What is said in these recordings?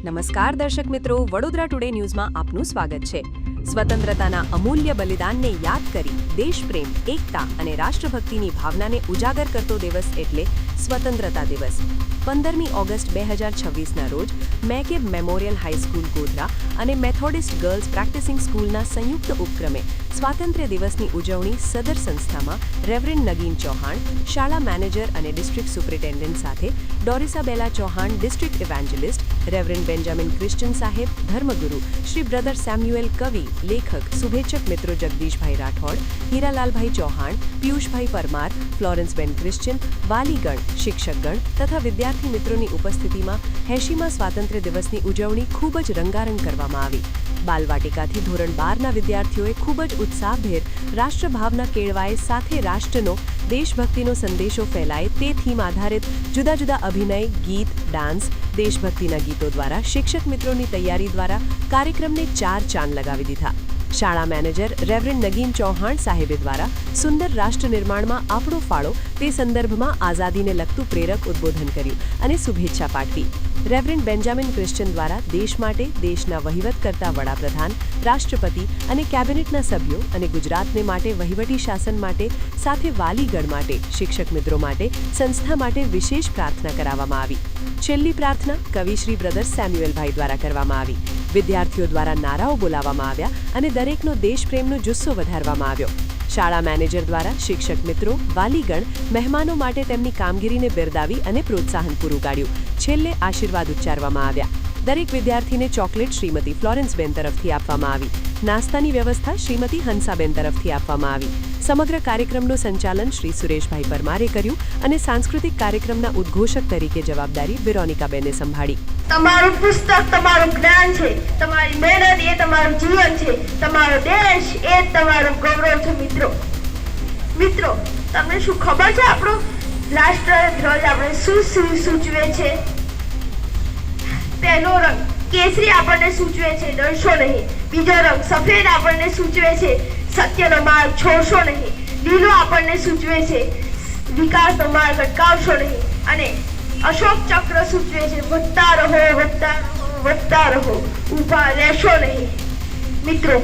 નમસ્કાર દર્શક મિત્રો, વડોદરા ટુડે ન્યૂઝમાં આપનું સ્વાગત છે. સ્વતંત્રતાના અમૂલ્ય બલિદાનને યાદ કરી દેશપ્રેમ, એકતા અને રાષ્ટ્રભક્તિની ભાવનાને ઉજાગર કરતો દિવસ એટલે સ્વતંત્રતા દિવસ. 15મી ઓગસ્ટ 2026ના રોજ મેકેબ મેમોરિયલ હાઈસ્કૂલ ગોધરા અને મેથોડિસ્ટ ગર્લ્સ પ્રેક્ટિસિંગ સ્કૂલના સંયુક્ત ઉપક્રમે સ્વાતંત્ર્ય દિવસની ઉજવણી સદર સંસ્થામાં રેવરેન્ડ નગીન ચૌહાણ, શાળા મેનેજર અને ડિસ્ટ્રિક્ટ સુપ્રિન્ટેન્ડન્ટ સાથે ડોરિસાબેલા ચૌહાણ, ડિસ્ટ્રિક્ટ ઇવેન્જલિસ્ટ, રેવરેન્ડ બેન્જામિન ક્રિશ્ચન સાહેબ, ધર્મગુરુ શ્રી બ્રધર સેમ્યુએલ કવિ, લેખક, શુભેચ્છક મિત્રો જગદીશભાઈ રાઠોડ, હીરાલાલભાઈ ચૌહાણ, પિયુષભાઈ પરમાર, ફ્લોરેન્સબેન ક્રિશ્ચન, વાલીગણ, શિક્ષકગણ તથા વિદ્યાર્થી મિત્રોની ઉપસ્થિતિમાં 80મા સ્વાતંત્ર્ય દિવસની ઉજવણી ખૂબ જ રંગારંગ કરવામાં આવી. બાલવાટિકાથી ધોરણ 12ના વિદ્યાર્થીઓએ ખૂબ જ ઉત્સાહભેર રાષ્ટ્રભાવના કેળવાય સાથે રાષ્ટ્રનો, દેશભક્તિનો સંદેશો ફેલાય તે થીમ આધારિત જુદા જુદા અભિનય, ગીત, ડાન્સ, દેશભક્તિના ગીતો દ્વારા શિક્ષક મિત્રોની તૈયારી દ્વારા કાર્યક્રમને 4 ચાંદ લગાવી દીધા. શાળા મેનેજર રેવરેન્ડ નગીન ચૌહાણ સાહેબે દ્વારા સુંદર રાષ્ટ્ર નિર્માણમાં આપણો ફાળો તે સંદર્ભમાં આઝાદીને લગતું પ્રેરક ઉદ્બોધન કર્યું અને શુભેચ્છા પાઠવી. રેવરેન્ડ બેન્જામિન ક્રિશ્ચન દ્વારા દેશ માટે, દેશના વહીવટ કરતા વડાપ્રધાન, રાષ્ટ્રપતિ અને કેબિનેટના સભ્યો અને ગુજરાતને માટે વહીવટી શાસન માટે સાથે વાલીગણ માટે, શિક્ષક મિત્રો માટે, સંસ્થા માટે વિશેષ પ્રાર્થના કરાવવામાં આવી. છેલ્લી પ્રાર્થના કવિ શ્રી બ્રધર સેમ્યુએલભાઈ દ્વારા કરવામાં આવી. વિદ્યાર્થીઓ દ્વારા નારાઓ બોલાવવામાં આવ્યા અને દરેકનો દેશપ્રેમનો જુસ્સો વધારવામાં આવ્યો. શાળા મેનેજર દ્વારા શિક્ષક મિત્રો, વાલીગણ, મહેમાનો માટે તેમની કામગીરીને બિરદાવી અને પ્રોત્સાહન પૂરું પાડ્યું. છેલ્લે આશીર્વાદ ઉચ્ચારવામાં આવ્યા. દરેક વિદ્યાર્થીને ચોકલેટ શ્રીમતી ફ્લોરેન્સબેન તરફથી આપવામાં આવી. નાસ્તાની વ્યવસ્થા શ્રીમતી હંસાબેન તરફથી આપવામાં આવી. સમગ્ર કાર્યક્રમનું સંચાલન શ્રી સુરેશભાઈ પરમારે કર્યું અને સાંસ્કૃતિક કાર્યક્રમના ઉદ્ઘોષક તરીકે જવાબદારી વેરોનિકાબેને સંભાળી. તમારું પુસ્તક તમારું જ્ઞાન છે, તમારી મહેનત એ તમારું જીવન છે, તમારો દેશ એ જ તમારું ગૌરવ છે. મિત્રો, તમને શું ખબર છે આપણો રાષ્ટ્રધ્વજ આપણે શું સૂચવે છે? પહેલો રંગ કેસરી આપણને સૂચવે છે ડરશો નહીં. બીજો રંગ સફેદ આપણને સૂચવે છે સત્યનો માર્ગ છોડશો નહીં. લીલો આપણને સૂચવે છે વિકાસનો માર્ગ અટકાવશો નહીં. અને અશોક ચક્ર સૂચવે છે વધતા રહો, વધતા રહો, વધતા રહો, ઊભા રહેશો નહીં. મિત્રો,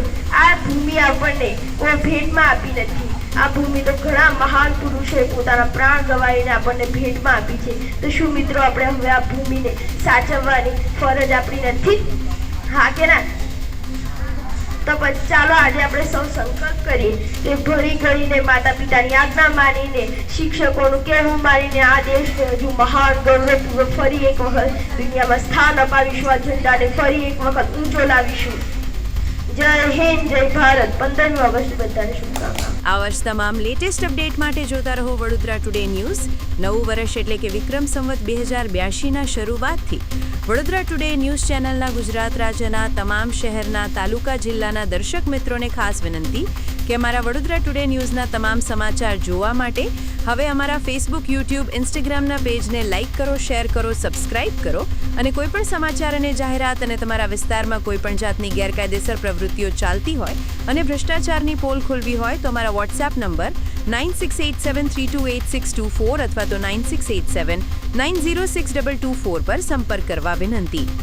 આ ભૂમિ આપણને કોઈ ભેટમાં આપી નથી. આ ભૂમિ તો ઘણા મહાન પુરુષોએ પોતાના પ્રાણ ગવાઈને આપણને ભેટમાં આપી છે. તો શું મિત્રો આપણે હવે આ ભૂમિને સાચવવાની ફરજ આપણી નથી? હા કે ના? તો પછી ચાલો આજે આપણે સૌ સંકલ્પ કરીએ કે ભણી ગણીને, માતા પિતાની આજ્ઞા માનીને, શિક્ષકોનું કહેવું માનીને આ દેશને હજુ મહાન ગૌરવપૂર્વક ફરી એક વખત દુનિયામાં સ્થાન અપાવીશું. આ ઝંડાને ફરી એક વખત ઊંચો લાવીશું. જય હિન્દ, જય ભારત. 15મી ઓગસ્ટ બધાને શુભકામનાઓ. આ વર્ષ તમામ લેટેસ્ટ અપડેટ માટે જોતા રહો વડોદરા ટુડે ન્યૂઝ. નવું વર્ષ એટલે કે વિક્રમ સંવત 2082ના શરૂઆતથી વડોદરા ટુડે ન્યૂઝ ચેનલના ગુજરાત રાજ્યના તમામ શહેરના, તાલુકા, જિલ્લાના દર્શક મિત્રોને ખાસ વિનંતી કે અમારા વડોદરા ટુડે ન્યૂઝના તમામ સમાચાર જોવા માટે હવે અમારા ફેસબુક, યુટ્યુબ, ઇન્સ્ટાગ્રામના પેજને લાઇક કરો, શેર કરો, સબસ્ક્રાઇબ કરો અને કોઈપણ સમાચાર અને જાહેરાત અને તમારા વિસ્તારમાં કોઈપણ જાતની ગેરકાયદેસર પ્રવૃત્તિઓ ચાલતી હોય અને ભ્રષ્ટાચારની પોલ ખોલવી હોય તો અમારા વોટ્સએપ નંબર 9687328624 અથવા તો 9687906224 પર સંપર્ક કરવા વિનંતી.